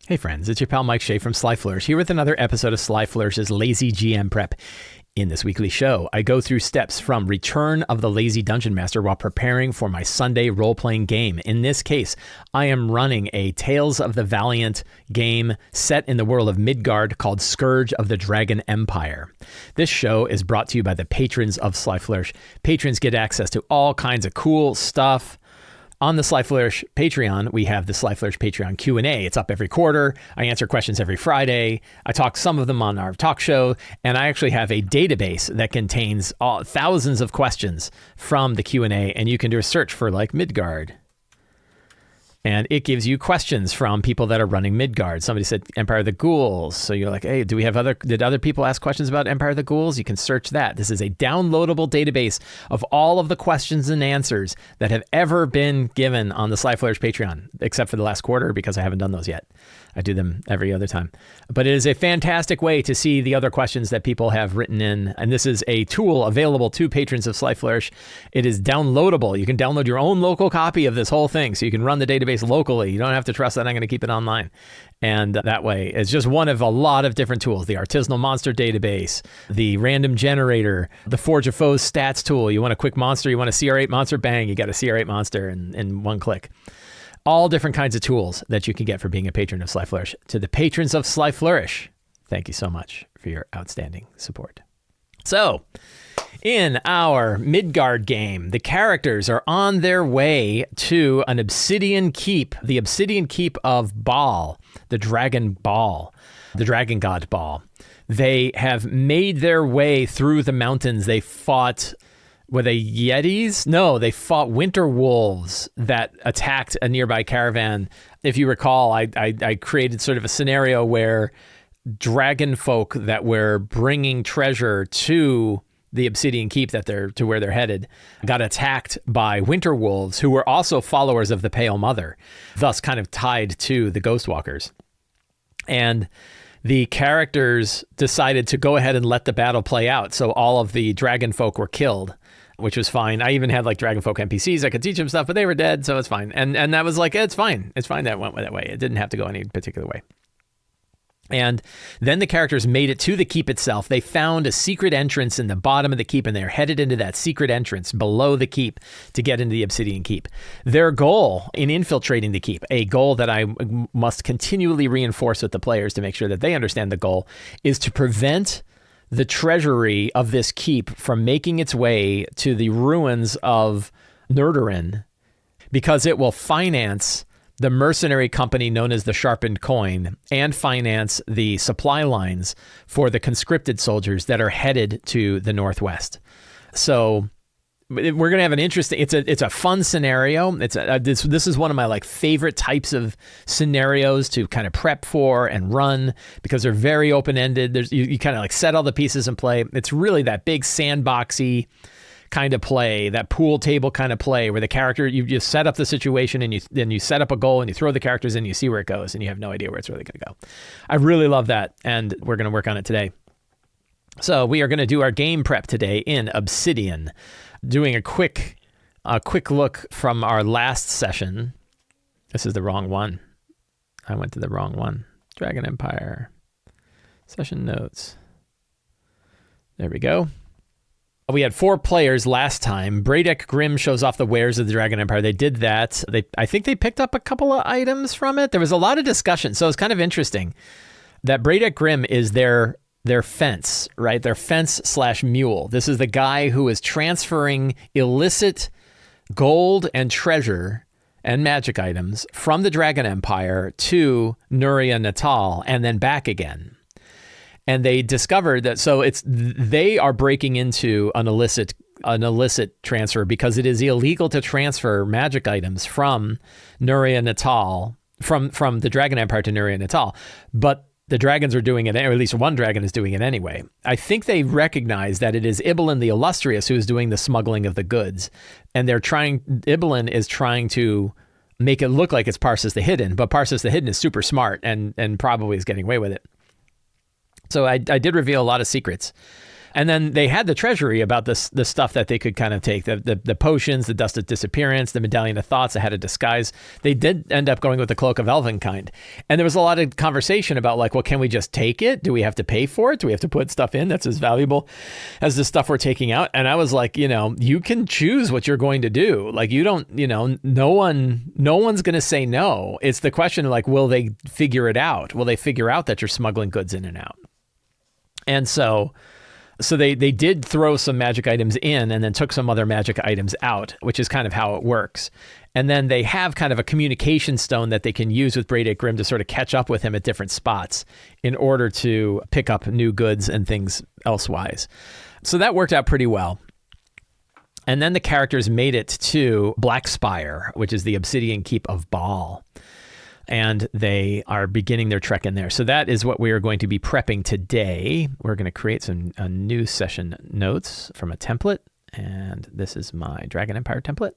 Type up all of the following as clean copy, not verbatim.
Hey friends, it's your pal Mike Shea from Sly Flourish here with another episode of Sly Flourish's Lazy GM Prep. In this weekly show, I go through steps from Return of the Lazy Dungeon Master while preparing for my Sunday role-playing game. In this case, I am running a Tales of the Valiant game set in the world of Midgard called Scourge of the Dragon Empire. This show is brought to you by the patrons of Sly Flourish. Patrons get access to all kinds of cool stuff. On the Sly Flourish Patreon, we have the Sly Flourish Patreon Q&A. It's up every quarter. I answer questions every Friday. I talk some of them on our talk show, and I actually have a database that contains thousands of questions from the Q&A, and you can do a search for like Midgard. And it gives you questions from people that are running Midgard. Somebody said Empire of the Ghouls. So you're like, hey, did other people ask questions about Empire of the Ghouls? You can search that. This is a downloadable database of all of the questions and answers that have ever been given on the Sly Flourish Patreon, except for the last quarter because I haven't done those yet. I do them every other time. But it is a fantastic way to see the other questions that people have written in. And this is a tool available to patrons of Sly Flourish. It is downloadable. You can download your own local copy of this whole thing so you can run the database locally. You don't have to trust that I'm going to keep it online. And that way, it's just one of a lot of different tools. The artisanal monster database, the random generator, the Forge of Foes stats tool. You want a quick monster, you want a CR8 monster, bang, you got a CR8 monster in one click. All different kinds of tools that you can get for being a patron of Sly Flourish. To the patrons of Sly Flourish, thank you so much for your outstanding support. So, in our Midgard game, the characters are on their way to an obsidian keep, the obsidian keep of Baal, the dragon Baal, the dragon god Baal. They have made their way through the mountains. They fought... Were they Yetis? No, they fought winter wolves that attacked a nearby caravan. If you recall, I created sort of a scenario where dragon folk that were bringing treasure to the Obsidian Keep to where they're headed got attacked by winter wolves who were also followers of the Pale Mother, thus kind of tied to the Ghost Walkers. And the characters decided to go ahead and let the battle play out. So all of the dragon folk were killed, which was fine. I even had like dragon folk NPCs. I could teach them stuff, but they were dead, so it's fine. And that was like, it's fine. It's fine that it went that way. It didn't have to go any particular way. And then the characters made it to the keep itself. They found a secret entrance in the bottom of the keep, and they're headed into that secret entrance below the keep to get into the Obsidian Keep. Their goal in infiltrating the keep, a goal that I must continually reinforce with the players to make sure that they understand the goal, is to prevent the treasury of this keep from making its way to the ruins of Nerderin, because it will finance the mercenary company known as the Sharpened Coin and finance the supply lines for the conscripted soldiers that are headed to the northwest. So we're going to have an interesting, it's a fun scenario. This is one of my like favorite types of scenarios to kind of prep for and run because they're very open-ended. You kind of like set all the pieces in play. It's really that big sandboxy kind of play, that pool table kind of play where the character, you just set up the situation and you set up a goal and you throw the characters in and you see where it goes and you have no idea where it's really going to go. I really love that, and we're going to work on it today. So we are going to do our game prep today in Obsidian, doing a quick look from our last session. This is the wrong one. I went to the wrong one. Dragon Empire. Session notes. There we go. We had 4 players last time. Bradek Grimm shows off the wares of the Dragon Empire. They did that. I think they picked up a couple of items from it. There was a lot of discussion, so it's kind of interesting that Bradek Grimm is their fence, right? Their fence/mule. This is the guy who is transferring illicit gold and treasure and magic items from the Dragon Empire to Nuria Natal and then back again. And they discovered that, so they are breaking into an illicit transfer because it is illegal to transfer magic items from Nuria Natal, from the Dragon Empire to Nuria Natal. But the dragons are doing it, or at least one dragon is doing it anyway. I think they recognize that it is Ibelin the Illustrious who is doing the smuggling of the goods. And Ibelin is trying to make it look like it's Parsis the Hidden, but Parsis the Hidden is super smart and probably is getting away with it. So I did reveal a lot of secrets. And then they had the Treasury about the stuff that they could kind of take, the potions, the Dust of Disappearance, the Medallion of Thoughts that had a disguise. They did end up going with the Cloak of Elvenkind. And there was a lot of conversation about like, well, can we just take it? Do we have to pay for it? Do we have to put stuff in that's as valuable as the stuff we're taking out? And I was like, you can choose what you're going to do. Like you don't, no one's going to say no. It's the question of like, will they figure it out? Will they figure out that you're smuggling goods in and out? And so they did throw some magic items in and then took some other magic items out, which is kind of how it works. And then they have kind of a communication stone that they can use with Braidate Grim to sort of catch up with him at different spots in order to pick up new goods and things elsewise. So that worked out pretty well. And then the characters made it to Blackspire, which is the Obsidian Keep of Baal. And they are beginning their trek in there. So that is what we are going to be prepping today. We're going to create some new session notes from a template. And this is my Dragon Empire template.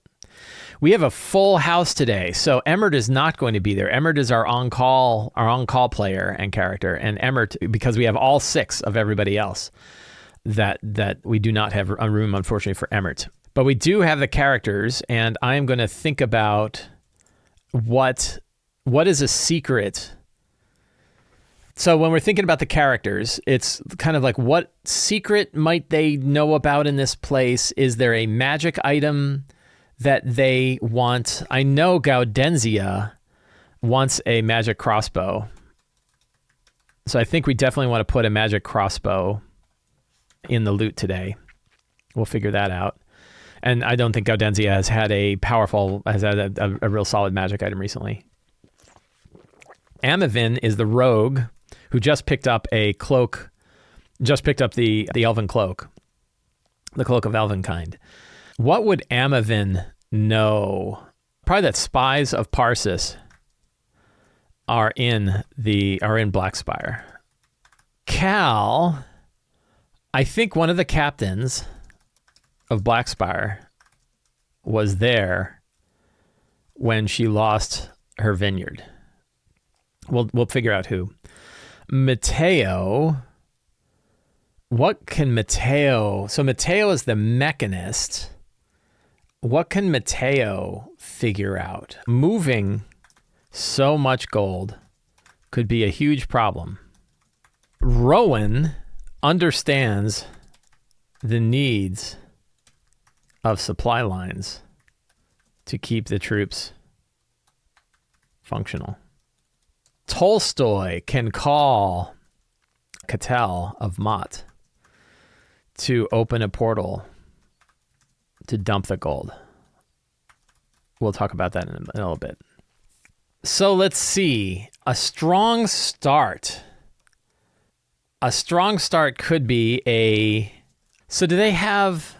We have a full house today. So Emmert is not going to be there. Emmert is our on-call player and character. And Emmert, because we have all 6 of everybody else, that we do not have a room, unfortunately, for Emmert. But we do have the characters, and I am going to think about what is a secret. So when we're thinking about the characters, it's kind of like, what secret might they know about in this place? Is there a magic item that they want? I know Gaudenzia wants a magic crossbow. So I think we definitely want to put a magic crossbow in the loot today. We'll figure that out. And I don't think Gaudenzia has had a real solid magic item recently. Amavin is the rogue who just picked up a cloak, the elven cloak, the Cloak of Elvenkind. What would Amavin know? Probably that spies of Parsis are in Blackspire. Cal, I think one of the captains of Blackspire was there when she lost her vineyard. We'll figure out who. Mateo. What can Mateo... So Mateo is the mechanist. What can Mateo figure out? Moving so much gold could be a huge problem. Rowan understands the needs of supply lines to keep the troops functional. Tolstoy can call Cattell of Mott to open a portal to dump the gold. We'll talk about that in a little bit. So let's see. A strong start. A strong start could be a... So do they have...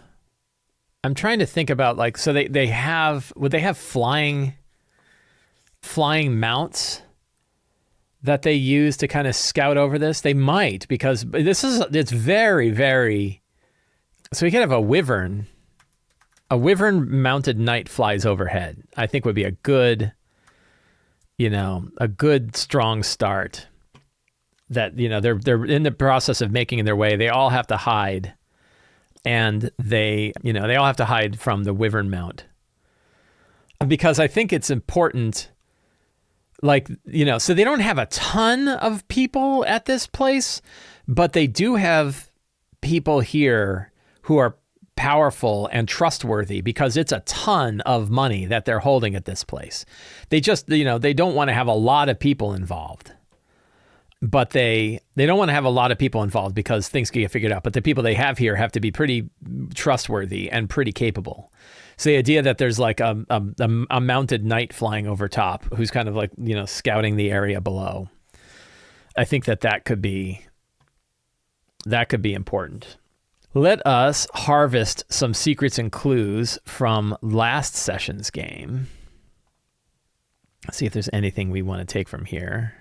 I'm trying to think about like... So they have... Would they have flying mounts that they use to kind of scout over this? They might, because it's very, very... So we could have a wyvern. A wyvern mounted knight flies overhead. I think would be a good strong start. That, they're in the process of making their way. They all have to hide. And they all have to hide from the wyvern mount. Because I think it's important, so they don't have a ton of people at this place, but they do have people here who are powerful and trustworthy, because it's a ton of money that they're holding at this place. They just, they don't want to have a lot of people involved. But they don't want to have a lot of people involved because things can get figured out. But the people they have here have to be pretty trustworthy and pretty capable. So the idea that there's like a mounted knight flying over top who's kind of like, scouting the area below. I think that could be important. Let us harvest some secrets and clues from last session's game. Let's see if there's anything we want to take from here.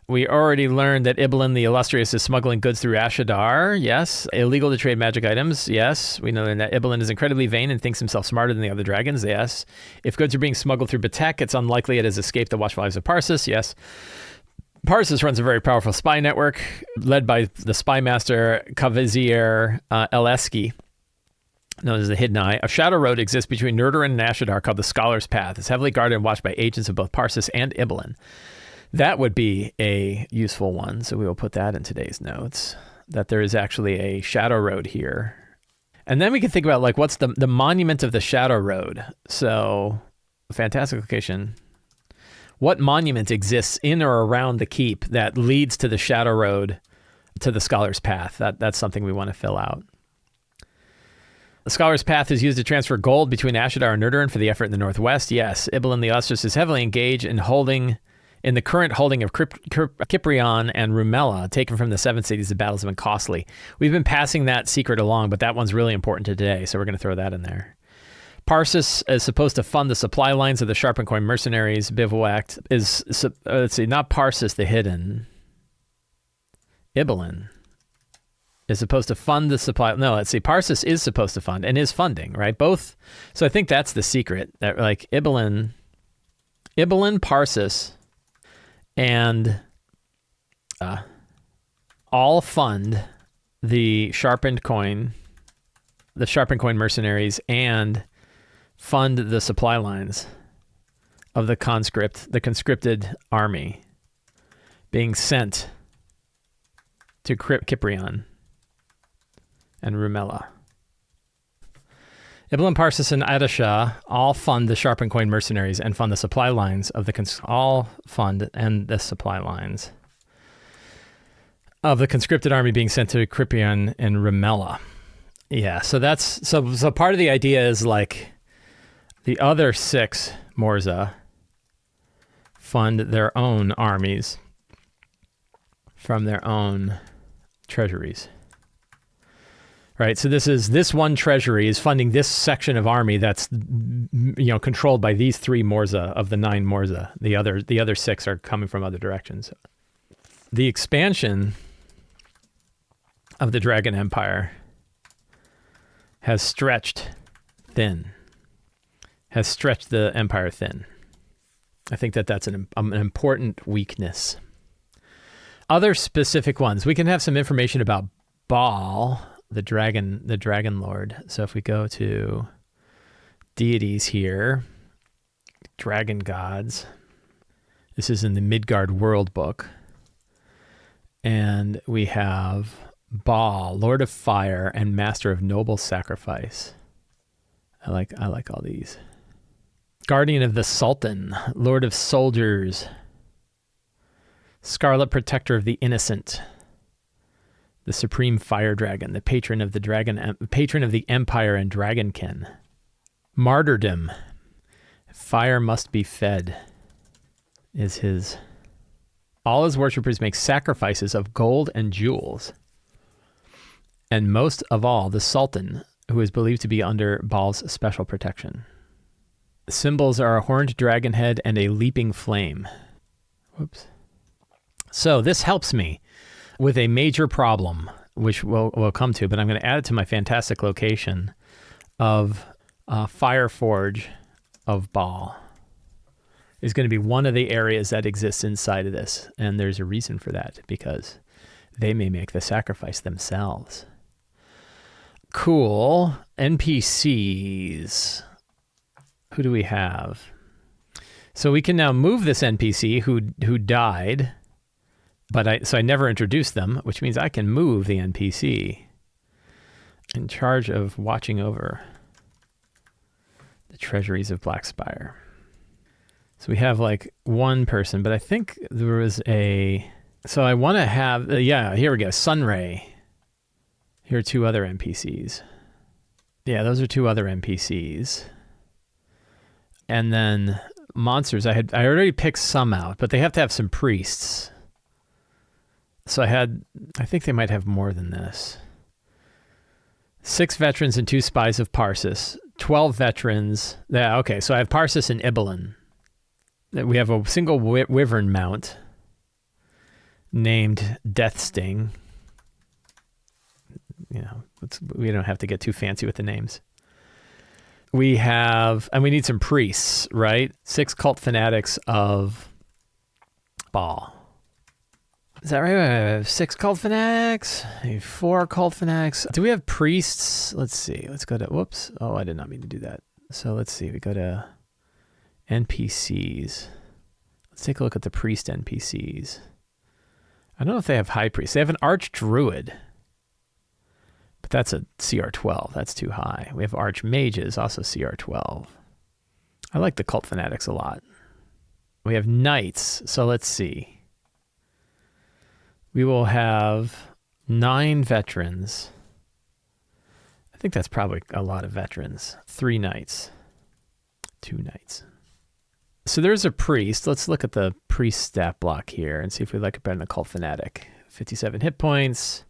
We already learned that Ibelin the Illustrious is smuggling goods through Ashadar. Yes. Illegal to trade magic items. Yes. We know that Ibelin is incredibly vain and thinks himself smarter than the other dragons. Yes. If goods are being smuggled through Batek, it's unlikely it has escaped the watchful eyes of Parsis. Yes. Parsis runs a very powerful spy network led by the spy master Kavizir Eleski, known as the Hidden Eye. A shadow road exists between Nerdarin and Ashadar called the Scholar's Path. It's heavily guarded and watched by agents of both Parsis and Ibelin. That would be a useful one, so we will put that in today's notes, that there is actually a shadow road here. And then we can think about, like, what's the monument of the shadow road? So, fantastic location. What monument exists in or around the keep that leads to the shadow road to the Scholar's Path? That's something we want to fill out. The Scholar's Path is used to transfer gold between Ashadar and Nerdarin for the effort in the Northwest. Yes, Ibelin the Illustrious is heavily engaged in the current holding of Kiprion and Rumela, taken from the Seven Cities. The battles have been costly. We've been passing that secret along, but that one's really important today, so we're going to throw that in there. Parsis is supposed to fund the supply lines of the Sharp and Coin mercenaries. Bivouacked is, let's see, not Parsis the Hidden. Ibelin is supposed to fund the supply. No, let's see. Parsis is supposed to fund and is funding, right? Both. So I think that's the secret. That, like, Ibelin, Parsis, and all fund the sharpened coin mercenaries, and fund the supply lines of the conscripted army being sent to Kiprion and Rumela. Ibelin, Parsis, and Adasha all fund the Sharp and Coin mercenaries and fund the supply lines of the conscripted army being sent to Kiprion and Rumela. Yeah, so that's so part of the idea is, like, the other 6 Morza fund their own armies from their own treasuries. Right, so this one treasury is funding this section of army that's, controlled by these 3 Morza of the 9 Morza. The other 6 are coming from other directions. The expansion of the Dragon Empire has stretched the empire thin. I think that's an important weakness. Other specific ones, we can have some information about Baal, the dragon lord. So if we go to deities here, dragon gods, this is in the Midgard World Book, and we have Baal, Lord of Fire and Master of Noble Sacrifice. I like all these. Guardian of the Sultan, Lord of Soldiers, Scarlet Protector of the Innocent, the Supreme Fire Dragon, the patron of the Empire and Dragonkin. Martyrdom, fire must be fed, is his. All his worshippers make sacrifices of gold and jewels. And most of all, the Sultan, who is believed to be under Baal's special protection. The symbols are a horned dragon head and a leaping flame. Whoops. So this helps me with a major problem, which we'll come to, but I'm going to add it to my fantastic location of Fire Forge of Baal. Is going to be one of the areas that exists inside of this. And there's a reason for that, because they may make the sacrifice themselves. Cool. NPCs. Who do we have? So we can now move this NPC who died, but I never introduced them, which means I can move the NPC in charge of watching over the treasuries of Blackspire. So we have like one person, but I think there was so I want to have, here we go, Sunray. Here are 2 other NPCs. Yeah, those are 2 other NPCs. And then monsters, I already picked some out, but they have to have some priests. So I think they might have more than this. 6 veterans and 2 spies of Parsis. 12 veterans. Yeah, okay, so I have Parsis and Ibelin. We have a single wyvern mount named Death Sting. We don't have to get too fancy with the names. We need some priests, right? 6 cult fanatics of Baal. Is that right? We have 6 cult fanatics, 4 cult fanatics. Do we have priests? Let's see. Let's go to, whoops. Oh, I did not mean to do that. So let's see. We go to NPCs. Let's take a look at the priest NPCs. I don't know if they have high priests. They have an archdruid, but that's a CR12. That's too high. We have archmages, also CR12. I like the cult fanatics a lot. We have knights. So let's see. We will have 9 veterans. I think that's probably a lot of veterans. 3 knights. 2 knights. So there's a priest. Let's look at the priest stat block here and see if we like it better than the cult fanatic. 57 hit points.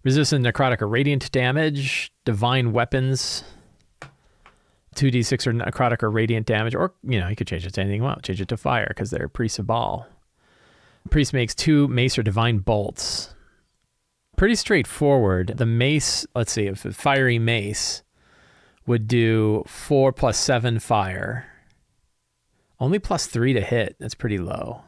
Resistant necrotic or radiant damage. Divine weapons. 2d6 or necrotic or radiant damage. Or, you could change it to anything you want. Change it to fire because they're priests of Baal. Priest makes 2 mace or divine bolts. Pretty straightforward. The mace, let's see, if a fiery mace would do 4 plus 7 fire. Only plus 3 to hit. That's pretty low.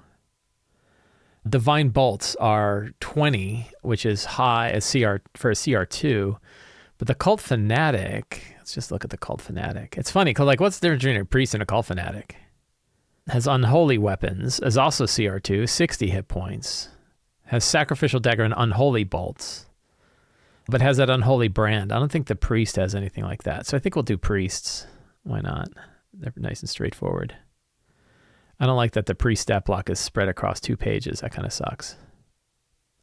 Divine bolts are 20, which is high as CR for a CR2. But the cult fanatic, let's just look at the cult fanatic. It's funny, because what's the difference between a priest and a cult fanatic? Has unholy weapons, is also CR2, 60 hit points. Has sacrificial dagger and unholy bolts, but has that unholy brand. I don't think the priest has anything like that. So I think we'll do priests. Why not? They're nice and straightforward. I don't like that the priest stat block is spread across 2 pages. That kind of sucks.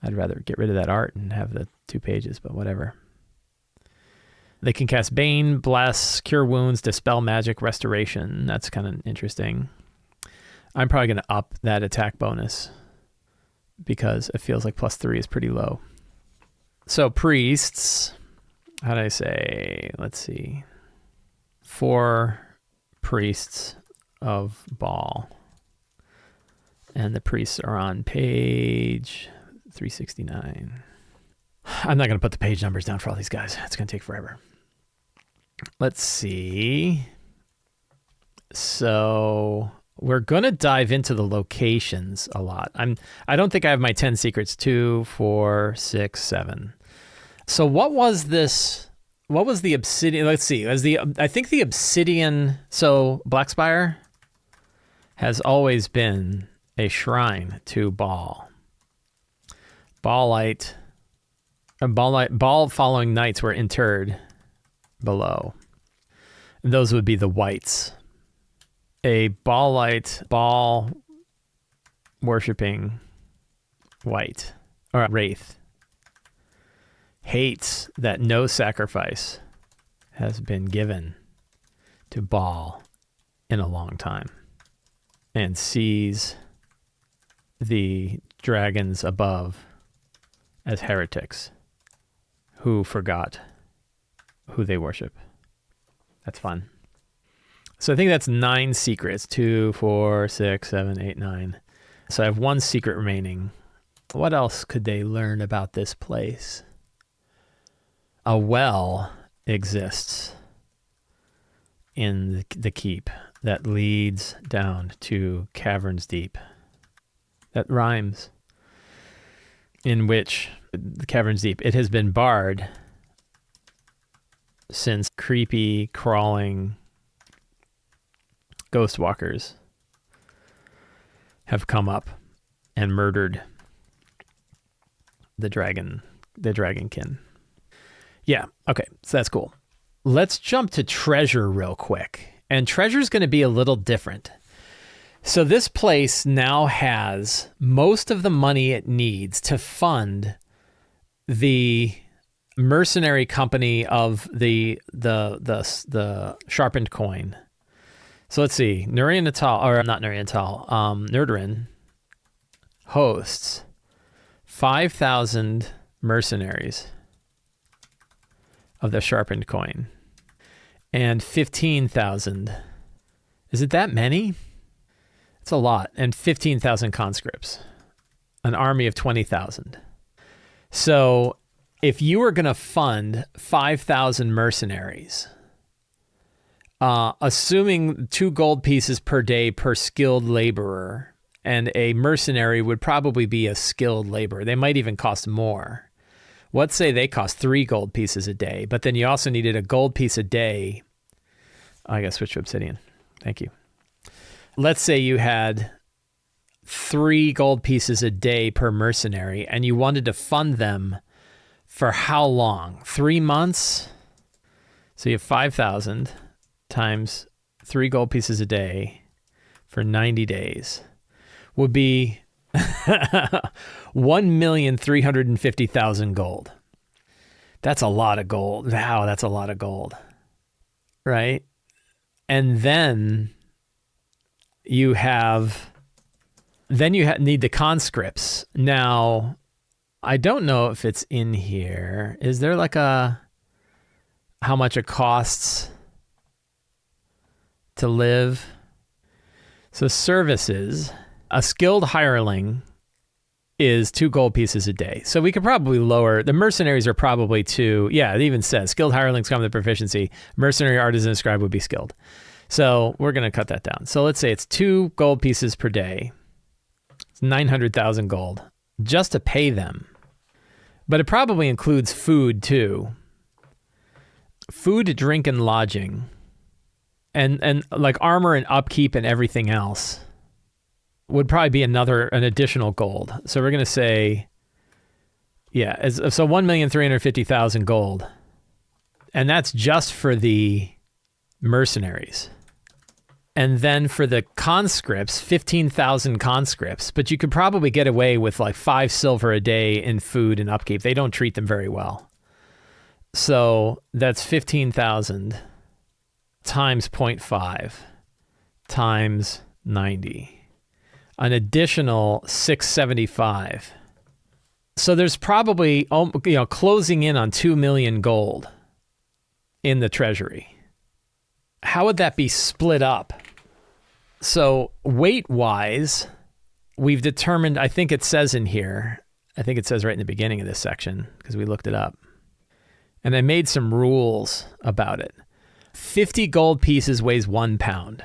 I'd rather get rid of that art and have the 2 pages, but whatever. They can cast Bane, Bless, Cure Wounds, Dispel Magic, Restoration. That's kind of interesting. I'm probably going to up that attack bonus because it feels like plus 3 is pretty low. So priests, how did I say? Let's see. 4 priests of Baal. And the priests are on page 369. I'm not going to put the page numbers down for all these guys. It's going to take forever. Let's see. So we're going to dive into the locations a lot. I don't think I have my 10 secrets. 2, 4, 6, 7. So what was this? What was the obsidian? Let's see. I think the obsidian. So Blackspire has always been a shrine to Baal. Baal following knights were interred below. And those would be the whites. A Baalite, Baal worshipping white or wraith hates that no sacrifice has been given to Baal in a long time and sees the dragons above as heretics who forgot who they worship. That's fun. So I think that's 9 secrets. 2, 4, 6, 7, 8, 9. So I have 1 secret remaining. What else could they learn about this place? A well exists in the keep that leads down to caverns deep. That rhymes. In which, the caverns deep, it has been barred since creepy, crawling ghost walkers have come up and murdered the dragonkin. Yeah, okay, so that's cool. Let's jump to treasure real quick. And treasure's going to be a little different. So this place now has most of the money it needs to fund the mercenary company of the sharpened coin. So let's see. Nerdarin hosts 5,000 mercenaries of the sharpened coin and 15,000. Is it that many? It's a lot. And 15,000 conscripts. An army of 20,000. So if you were going to fund 5,000 mercenaries, assuming 2 gold pieces per day per skilled laborer, and a mercenary would probably be a skilled labor. They might even cost more. Let's say they cost 3 gold pieces a day, but then you also needed a gold piece a day. I got to switch to obsidian. Thank you. Let's say you had 3 gold pieces a day per mercenary, and you wanted to fund them for how long? 3 months? So you have 5,000 times 3 gold pieces a day for 90 days would be 1,350,000 gold. That's a lot of gold. Wow, that's a lot of gold. Right? And then you need the conscripts. Now, I don't know if it's in here. Is there like how much it costs to live? So services, a skilled hireling is 2 gold pieces a day. So we could probably lower, the mercenaries are probably 2. Yeah, it even says skilled hirelings come with proficiency. Mercenary, artisan, and scribe would be skilled. So we're going to cut that down. So let's say it's 2 gold pieces per day. It's 900,000 gold just to pay them. But it probably includes food too. Food, drink, and lodging. And like armor and upkeep and everything else would probably be an additional gold. So we're going to say, yeah, so 1,350,000 gold. And that's just for the mercenaries. And then for the conscripts, 15,000 conscripts. But you could probably get away with like 5 silver a day in food and upkeep. They don't treat them very well. So that's 15,000 times 0.5 times 90. An additional 675. So there's probably, closing in on 2 million gold in the treasury. How would that be split up? So weight-wise, we've determined, I think it says in here, I think it says right in the beginning of this section, because we looked it up. And I made some rules about it. 50 gold pieces weighs 1 pound.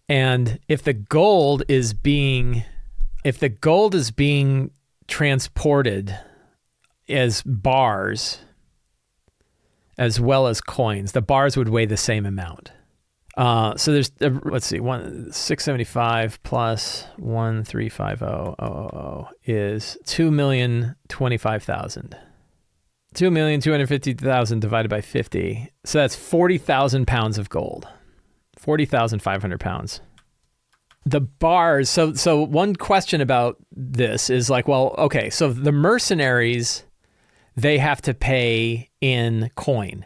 And if the gold is being transported as bars as well as coins, the bars would weigh the same amount. So there's, let's see, 675 plus 1,350,000 is 2,025,000. 2,250,000 divided by 50. So that's 40,000 pounds of gold. 40,500 pounds. The bars, so one question about this is like, well, okay, so the mercenaries, they have to pay in coin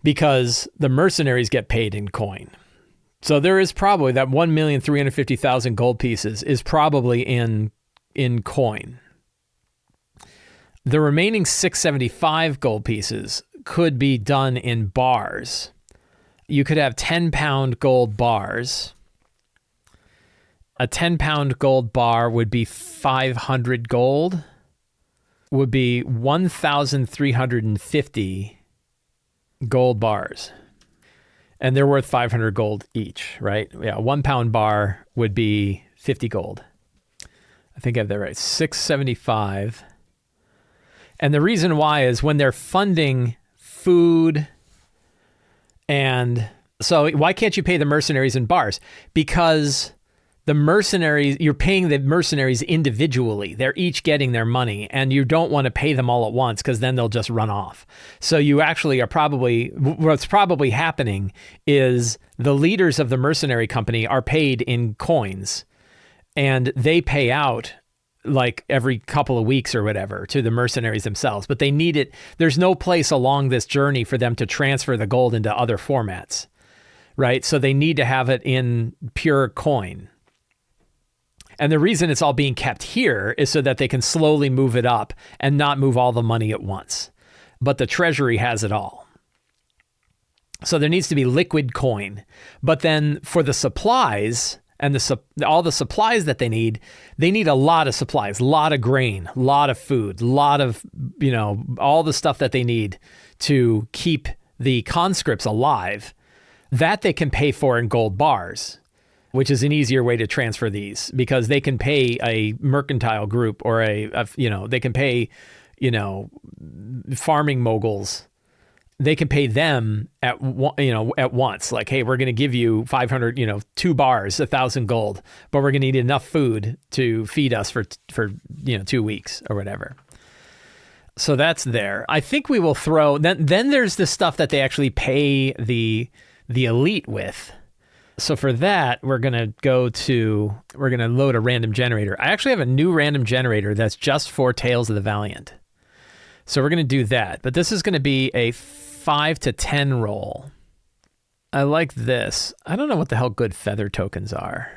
because the mercenaries get paid in coin. So there is probably that 1,350,000 gold pieces is probably in coin. The remaining 675 gold pieces could be done in bars. You could have 10-pound gold bars. A 10-pound gold bar would be 500 gold, would be 1,350 gold bars. And they're worth 500 gold each, right? Yeah, a 1-pound bar would be 50 gold. I think I have that right. 675. And the reason why is when they're funding food, and so why can't you pay the mercenaries in bars? Because the mercenaries, you're paying the mercenaries individually. They're each getting their money, and you don't want to pay them all at once because then they'll just run off. So you actually are what's probably happening is the leaders of the mercenary company are paid in coins, and they pay out like every couple of weeks or whatever to the mercenaries themselves, but they need it. There's no place along this journey for them to transfer the gold into other formats, right? So they need to have it in pure coin. And the reason it's all being kept here is so that they can slowly move it up and not move all the money at once. But the treasury has it all. So there needs to be liquid coin. But then for the supplies and all the supplies that they need a lot of supplies, a lot of grain, a lot of food, a lot of, all the stuff that they need to keep the conscripts alive, that they can pay for in gold bars. which is an easier way to transfer these because they can pay a mercantile group or they can pay, farming moguls. They can pay them at once. Like, hey, we're going to give you 500, 2 bars, 1,000 gold, but we're going to need enough food to feed us for 2 weeks or whatever. So that's there. I think we will throw, then there's the stuff that they actually pay the elite with. So for that, we're going to load a random generator. I actually have a new random generator that's just for Tales of the Valiant. So we're going to do that. But this is going to be a 5 to 10 roll. I like this. I don't know what the hell good feather tokens are.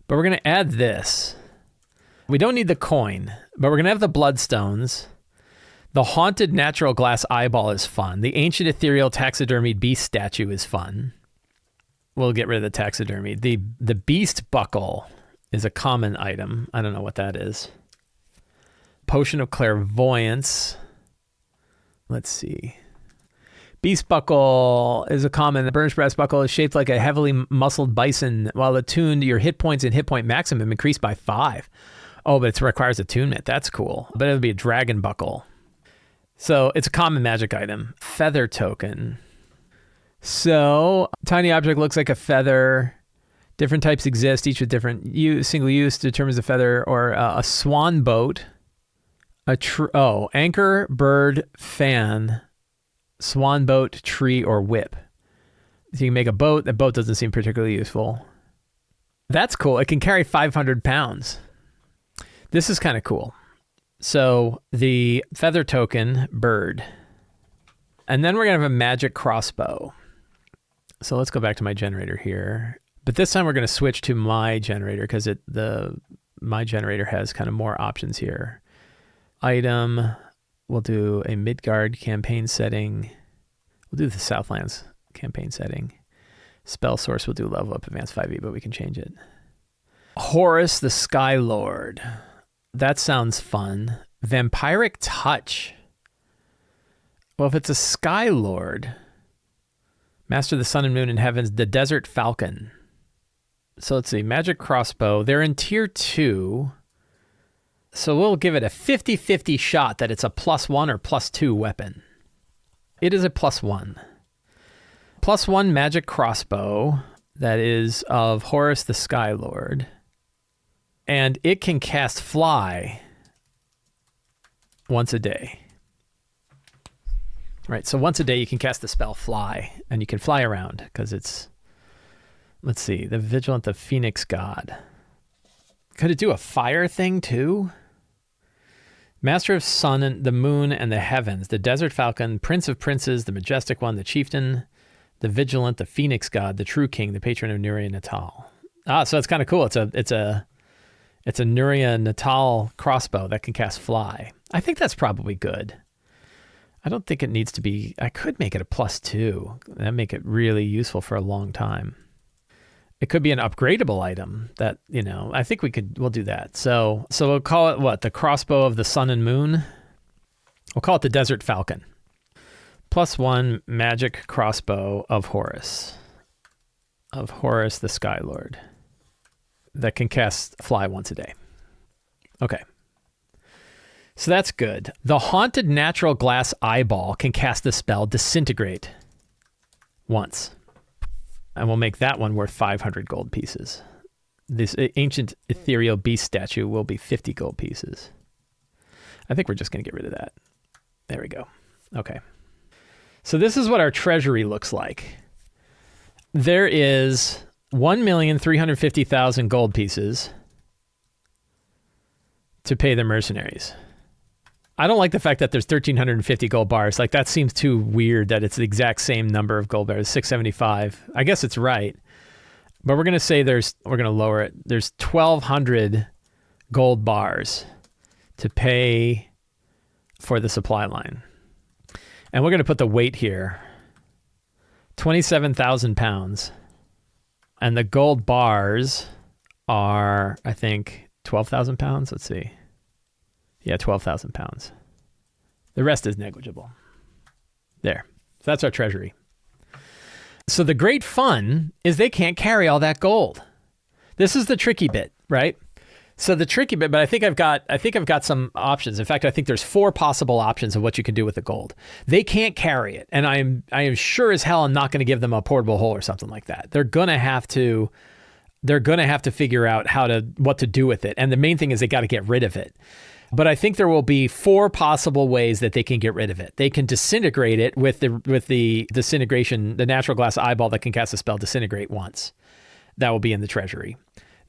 But we're going to add this. We don't need the coin, but we're going to have the bloodstones. The haunted natural glass eyeball is fun. The ancient ethereal taxidermied beast statue is fun. We'll get rid of the taxidermy. The beast buckle is a common item. I don't know what that is. Potion of clairvoyance. Let's see. Beast buckle is a common. The burnished brass buckle is shaped like a heavily muscled bison. While attuned, your hit points and hit point maximum increase by 5. Oh, but it requires attunement. That's cool. But it would be a dragon buckle. So it's a common magic item. Feather token. So, tiny object looks like a feather. Different types exist, each with different single use determines a feather or a swan boat. Anchor, bird, fan, swan boat, tree, or whip. So you can make a boat. The boat doesn't seem particularly useful. That's cool. It can carry 500 pounds. This is kind of cool. So the feather token, bird. And then we're going to have a magic crossbow. So let's go back to my generator here. But this time we're going to switch to my generator because my generator has kind of more options here. Item, we'll do a Midgard campaign setting. We'll do the Southlands campaign setting. Spell source, we'll do level up advanced 5e, but we can change it. Horus the Sky Lord. That sounds fun. Vampiric Touch. Well, if it's a Sky Lord, Master of the Sun and Moon and Heavens, the Desert Falcon. So let's see, Magic Crossbow. They're in tier 2. So we'll give it a 50-50 shot that it's a +1 or +2 weapon. It is a +1. +1 Magic Crossbow that is of Horus the Sky Lord. And it can cast Fly once a day. Right, so once a day you can cast the spell Fly, and you can fly around because it's, let's see, the Vigilant, the Phoenix God. Could it do a fire thing too? Master of Sun and the Moon and the Heavens, the Desert Falcon, Prince of Princes, the Majestic One, the Chieftain, the Vigilant, the Phoenix God, the True King, the Patron of Nuria Natal. So it's kind of cool. It's a Nuria Natal crossbow that can cast Fly. I think that's probably good. I don't think it needs to be, I could make it a +2. That'd make it really useful for a long time. It could be an upgradable item that, I think we'll do that. So we'll call it what? The crossbow of the Sun and Moon? We'll call it the Desert Falcon. +1 magic crossbow of Horus. Of Horus the Sky Lord. That can cast Fly once a day. Okay. So that's good. The haunted natural glass eyeball can cast the spell Disintegrate once. And we'll make that one worth 500 gold pieces. This ancient ethereal beast statue will be 50 gold pieces. I think we're just going to get rid of that. There we go. Okay. So this is what our treasury looks like. There is 1,350,000 gold pieces to pay the mercenaries. I don't like the fact that there's 1,350 gold bars. Like, that seems too weird that it's the exact same number of gold bars, 675. I guess it's right. But we're going to say we're going to lower it. There's 1,200 gold bars to pay for the supply line. And we're going to put the weight here. 27,000 pounds. And the gold bars are, I think, 12,000 pounds. Let's see. Yeah, 12,000 pounds. The rest is negligible. There. So that's our treasury. So the great fun is they can't carry all that gold. This is the tricky bit, right? So the tricky bit, but I think I've got some options. In fact, I think there's 4 possible options of what you can do with the gold. They can't carry it, and I am sure as hell I'm not going to give them a portable hole or something like that. They're gonna have to figure out what to do with it. And the main thing is they got to get rid of it. But I think there will be 4 possible ways that they can get rid of it. They can disintegrate it with the disintegration, the natural glass eyeball that can cast a spell disintegrate once. That will be in the treasury.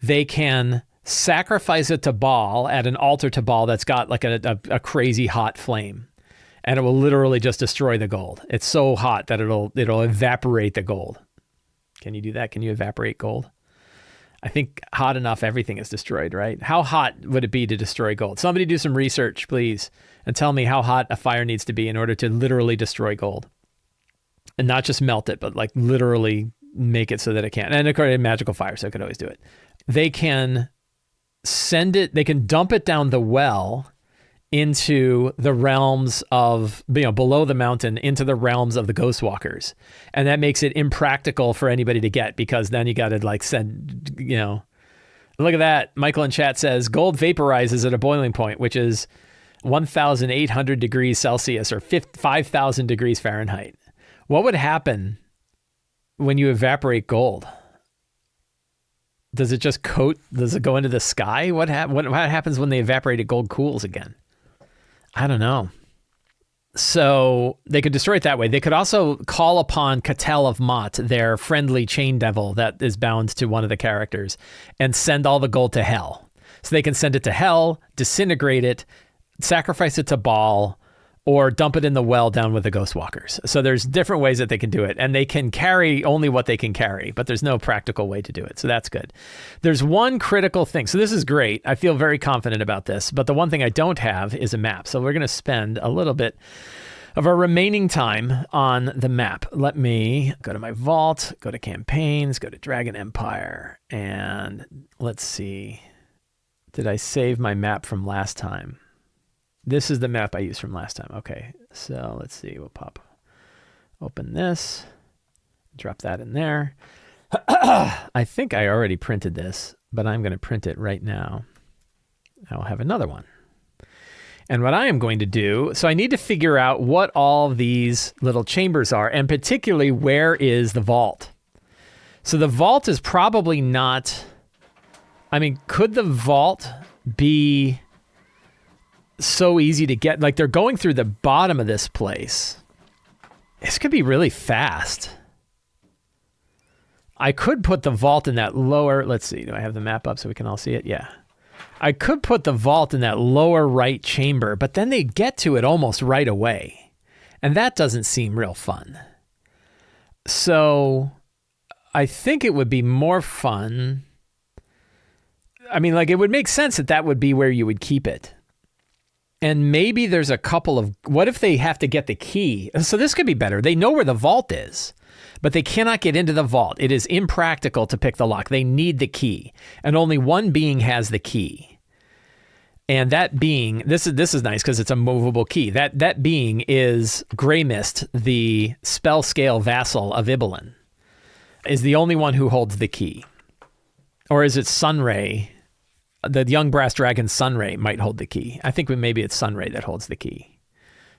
They can sacrifice it to Baal at an altar to Baal that's got like a crazy hot flame, and it will literally just destroy the gold. It's so hot that it'll evaporate the gold. Can you do that? Can you evaporate gold? I think hot enough, everything is destroyed, right? How hot would it be to destroy gold? Somebody do some research, please, and tell me how hot a fire needs to be in order to literally destroy gold. And not just melt it, but like literally make it so that it can't. And of course, magical fire, so it could always do it. They can dump it down the well into the realms of, below the mountain, into the realms of the ghost walkers. And that makes it impractical for anybody to get, because then you got to like send, look at that. Michael in chat says gold vaporizes at a boiling point, which is 1,800 degrees Celsius or 5,000 degrees Fahrenheit. What would happen when you evaporate gold? Does it just coat? Does it go into the sky? What happens when the evaporated gold cools again? I don't know. So they could destroy it that way. They could also call upon Catel of Mott, their friendly chain devil that is bound to one of the characters, and send all the gold to hell. So they can send it to hell, disintegrate it, sacrifice it to Baal, or dump it in the well down with the ghost walkers. So there's different ways that they can do it, and they can carry only what they can carry, but there's no practical way to do it. So that's good. There's one critical thing. So this is great. I feel very confident about this, but the one thing I don't have is a map. So we're going to spend a little bit of our remaining time on the map. Let me go to my vault, go to campaigns, go to Dragon Empire, and let's see. Did I save my map from last time? This is the map I used from last time. Okay, so let's see. We'll open this, drop that in there. I think I already printed this, but I'm going to print it right now. I'll have another one. And what I am going to do, so I need to figure out what all these little chambers are, and particularly where is the vault. So the vault is probably not, could the vault be so easy to get? Like, they're going through the bottom of this place. This could be really fast. I could put the vault in that lower, let's see, do I have the map up so we can all see it? Yeah. I could put the vault in that lower right chamber, but then they get to it almost right away. And that doesn't seem real fun. So I think it would be more fun. It would make sense that would be where you would keep it. And maybe there's a couple of, what if they have to get the key? So this could be better. They know where the vault is, but they cannot get into the vault. It is impractical to pick the lock. They need the key, and only one being has the key. And that being, this is nice because it's a movable key. That being is Greymist, the spell scale vassal of Ibelin, is the only one who holds the key. Or is it Sunray? The young brass dragon Sunray might hold the key. I think maybe it's Sunray that holds the key.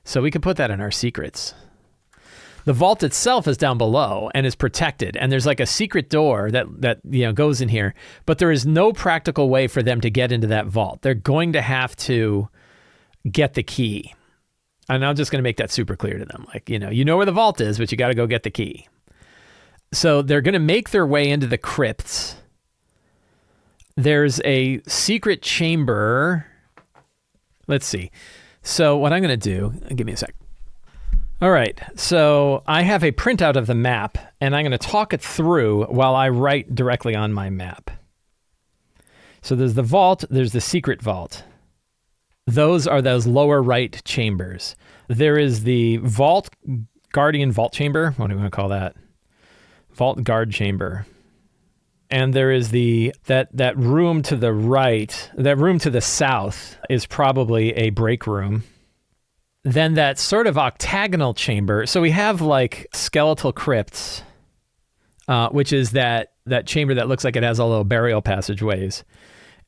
So we could put that in our secrets. The vault itself is down below and is protected. And there's like a secret door that goes in here. But there is no practical way for them to get into that vault. They're going to have to get the key. And I'm just going to make that super clear to them. Like, you know where the vault is, but you got to go get the key. So they're going to make their way into the crypts. There's a secret chamber. Let's see. So what I'm going to do, give me a sec. All right. So I have a printout of the map, and I'm going to talk it through while I write directly on my map. So there's the vault. There's the secret vault. Those are those lower right chambers. There is the guardian vault chamber. What do you want to call that? Vault guard chamber. And there is that room to the right, that room to the south is probably a break room. Then that sort of octagonal chamber. So we have like skeletal crypts which is that chamber that looks like it has all little burial passageways.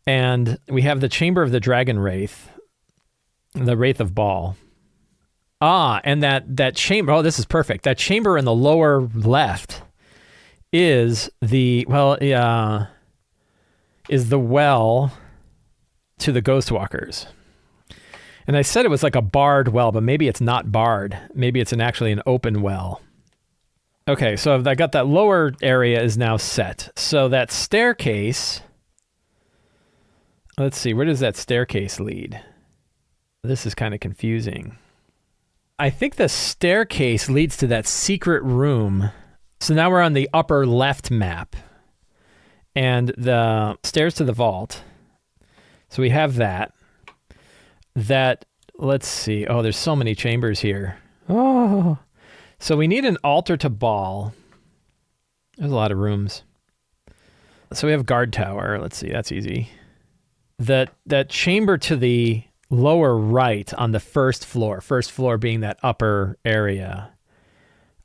And we have the chamber of the Dragon Wraith, the Wraith of Baal. And that chamber, oh, this is perfect. That chamber in the lower left is the well to the Ghostwalkers. And I said it was like a barred well, but maybe it's not barred. Maybe it's actually an open well. Okay, so I got that lower area is now set. So that staircase, let's see, where does that staircase lead? This is kind of confusing. I think the staircase leads to that secret room. So now we're on the upper left map. And the stairs to the vault. So we have that. Let's see. Oh, there's so many chambers here. Oh. So we need an altar to Baal. There's a lot of rooms. So we have guard tower. Let's see. That's easy. That chamber to the lower right on the first floor being that upper area.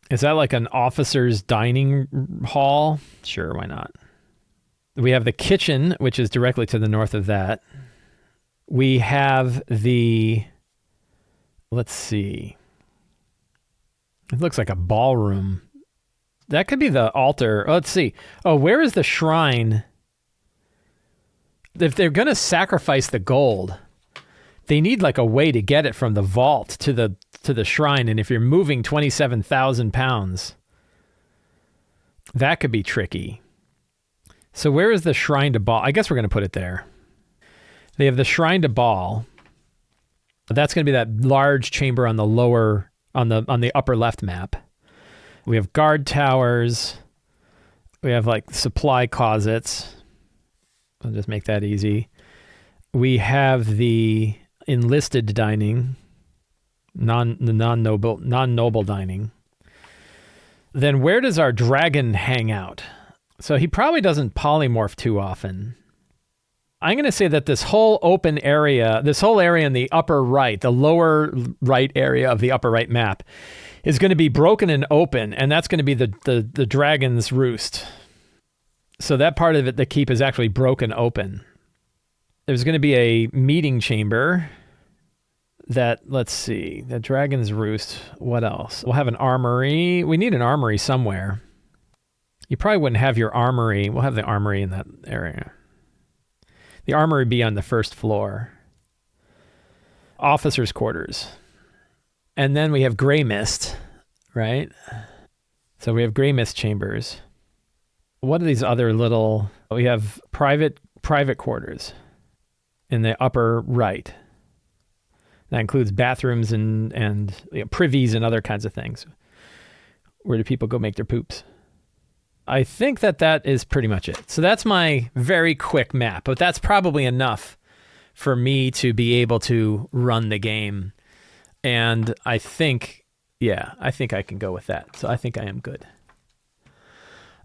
Is that like an officer's dining hall? Sure, why not? We have the kitchen, which is directly to the north of that. We have let's see. It looks like a ballroom. That could be the altar. Oh, let's see. Oh, where is the shrine? If they're going to sacrifice the gold, they need like a way to get it from the vault to the shrine. And if you're moving 27,000 pounds, that could be tricky. So where is the shrine to Baal? I guess we're going to put it there. They have the shrine to Baal. That's going to be that large chamber on the lower, on the upper left map. We have guard towers. We have like supply closets. I'll just make that easy. We have the enlisted dining, non-noble dining. Then where does our dragon hang out? So he probably doesn't polymorph too often. I'm going to say that this whole open area, this whole area in the upper right, the lower right area of the upper right map, is going to be broken and open, and that's going to be the dragon's roost. So that part of it, the keep, is actually broken open. There's going to be a meeting chamber that, let's see, the dragon's roost. What else? We'll have an armory. We need an armory somewhere. You probably wouldn't have your armory. We'll have the armory in that area. The armory be on the first floor. Officers' quarters. And then we have gray mist, right? So we have gray mist chambers. What are these other little... We have private quarters in the upper right. That includes bathrooms and privies and other kinds of things. Where do people go make their poops? I think that is pretty much it. So that's my very quick map, but that's probably enough for me to be able to run the game. And I think I can go with that. So I think I am good.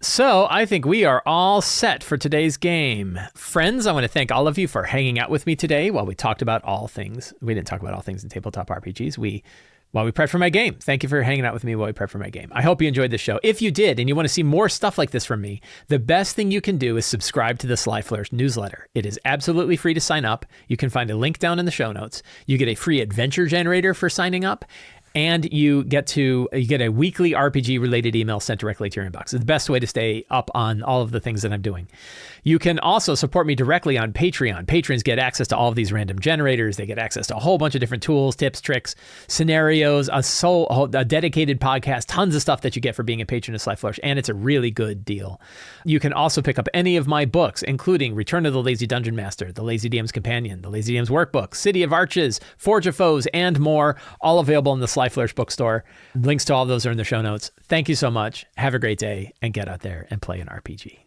So I think we are all set for today's game. Friends, I want to thank all of you for hanging out with me today while we talked about all things. We didn't talk about all things in tabletop RPGs. While we prep for my game. Thank you for hanging out with me while we prep for my game. I hope you enjoyed the show. If you did and you want to see more stuff like this from me, the best thing you can do is subscribe to the Sly Flourish newsletter. It is absolutely free to sign up. You can find a link down in the show notes. You get a free adventure generator for signing up. And you get a weekly RPG related email sent directly to your inbox. It's the best way to stay up on all of the things that I'm doing. You can also support me directly on Patreon. Patrons get access to all of these random generators. They get access to a whole bunch of different tools, tips, tricks, scenarios, a dedicated podcast, tons of stuff that you get for being a patron of Sly Flourish, and it's a really good deal. You can also pick up any of my books, including Return of the Lazy Dungeon Master, The Lazy DM's Companion, The Lazy DM's Workbook, City of Arches, Forge of Foes, and more, all available in the Sly Flourish bookstore. Links to all those are in the show notes. Thank you so much. Have a great day and get out there and play an RPG.